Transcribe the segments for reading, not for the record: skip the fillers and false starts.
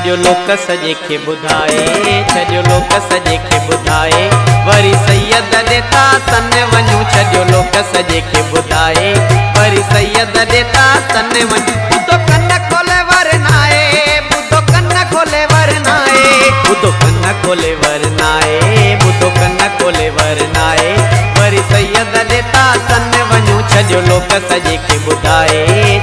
सॼो लोक सॼे खे ॿुधाए, सॼो लोक सॼे खे ॿुधाए, वरी सैयद ॾेता सन वञूं, सॼो लोक सॼे खे ॿुधाए, वरी सैयद ॾेता सन वञूं। ॿुधो कन खोले वरनाए, ॿुधो कन खोले वरनाए, ॿुधो कन खोले वरनाए, ॿुधो कन खोले वरनाए, वरी सैयद ॾेता सन वञूं, सॼो लोक सॼे खे ॿुधाए,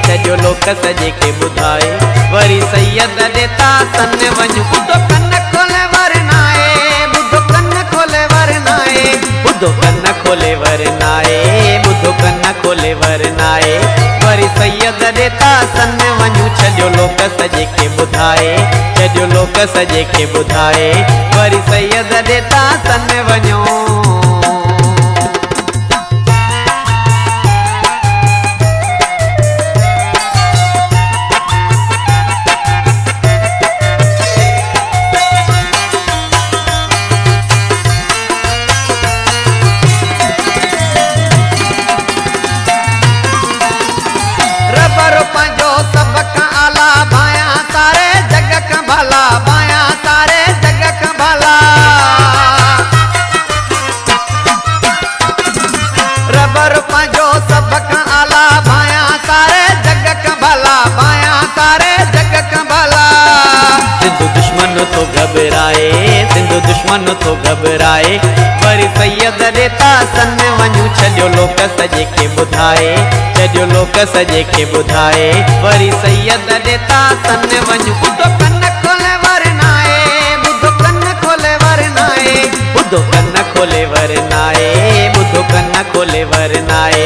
सॼो लोक सॼे खे ॿुधाए, वरी सैयद ॾेता सन वञूं। ॿुधो कन खोले वरनाए, ॿुधो कन खोले वरनाए, ॿुधो कन खोले वरनाए, ॿुधो कन खोले वरनाए, वरी सैयद ॾेता सन वञूं, सॼो लोक सॼे खे ॿुधाए, सॼो लोक सॼे खे ॿुधाए, वरी सैयद ॾेता सन वञूं। तो घबराए, सिंधु दुश्मन तो घबराए, वरी सैयद ॾेता सन वञूं, सॼो लोक सॼे खे ॿुधाए, सॼो लोक सॼे खे ॿुधाए, वरी सैयद ॾेता सन वञूं। ॿुधो कन खोले वरनाए, ॿुधो कन खोले वरनाए, ॿुधो कन खोले वरनाए, ॿुधो कन खोले वरनाए,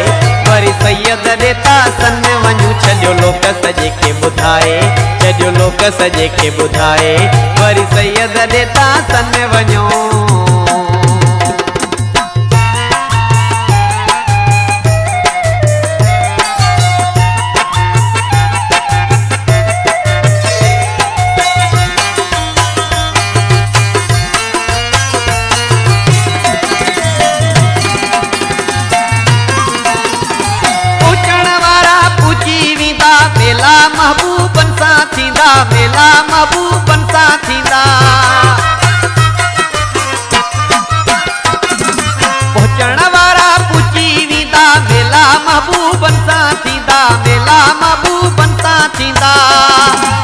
वरी सैयद ॾेता सन वञूं, सॼो लोक सॼे खे ॿुधाए, सॼो लोक सॼे खे ॿुधाए, वरी सैयद ॾेता सन वञूं। महबूबन सा थींदा, मेला महबूबन सा थींदा, पहुचण वारा पुची वेंदा, मेला महबूबन सा थींदा, मेला महबूबन सा थींदा।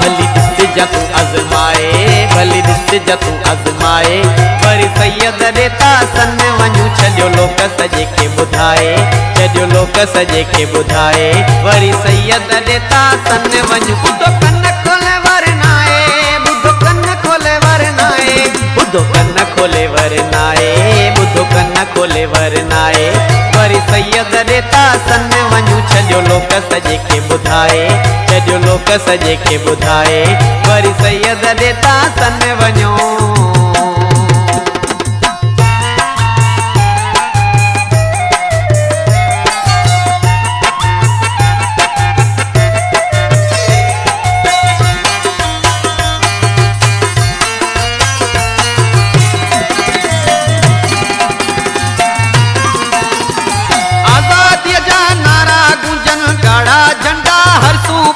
भली ॾिसजा तूं आज़माए, भली ॾिसजा तूं आज़माए, वरी सैयद ॾेता सन वञूं, सॼो लोक सॼे खे ॿुधाए, सॼो लोक सॼे खे ॿुधाए, वरी सैयद ॾेता सन वञूं। ॿुधो कन खोले वरनाए, ॿुधो कन खोले वरनाए, ॿुधो कन खोले वरनाए, ॿुधो कन खोले वरनाए, वरी सैयद ॾेता सन वञूं, सॼो लोक सॼे खे ॿुधाए, सॼो लोक सॼे खे ॿुधाए, वरी सैयद ॾेता सन वञूं।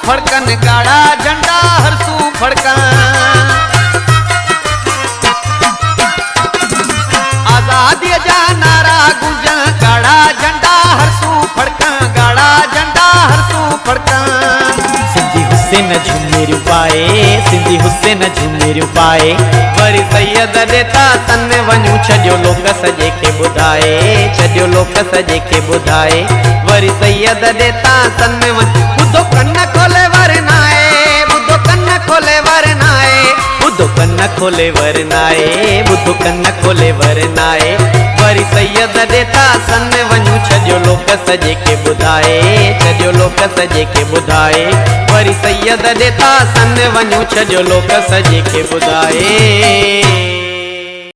फड़कन गाड़ा झंडा हरसू फड़कन, आजादी जा नारा गूंजन, गाड़ा झंडा हरसू फड़कन, गाड़ा झंडा हरसू फड़कन। सिंधी हुसैन झूमेरियूं पाए, सिंधी हुसैन झूमेरियूं पाए, वरी सैयद ॾेता सन वञूं, सॼो लोक सॼे खे ॿुधाए, सॼो लोक सॼे खे ॿुधाए, वरी सैयद ॾेता सन वञूं। ॿुधो कन खोले वरनाए, ॿुधो कन खोले वरनाए, ॿुधो कन खोले वरनाए, ॿुधो कन खोले वरनाए, वरी सैयद ॾेता सन वञूं, सॼो लोक सॼे खे ॿुधाए, सॼो लोक सॼे खे ॿुधाए, वरी सैयद ॾेता सन वञूं, सॼो लोक सॼे खे ॿुधाए।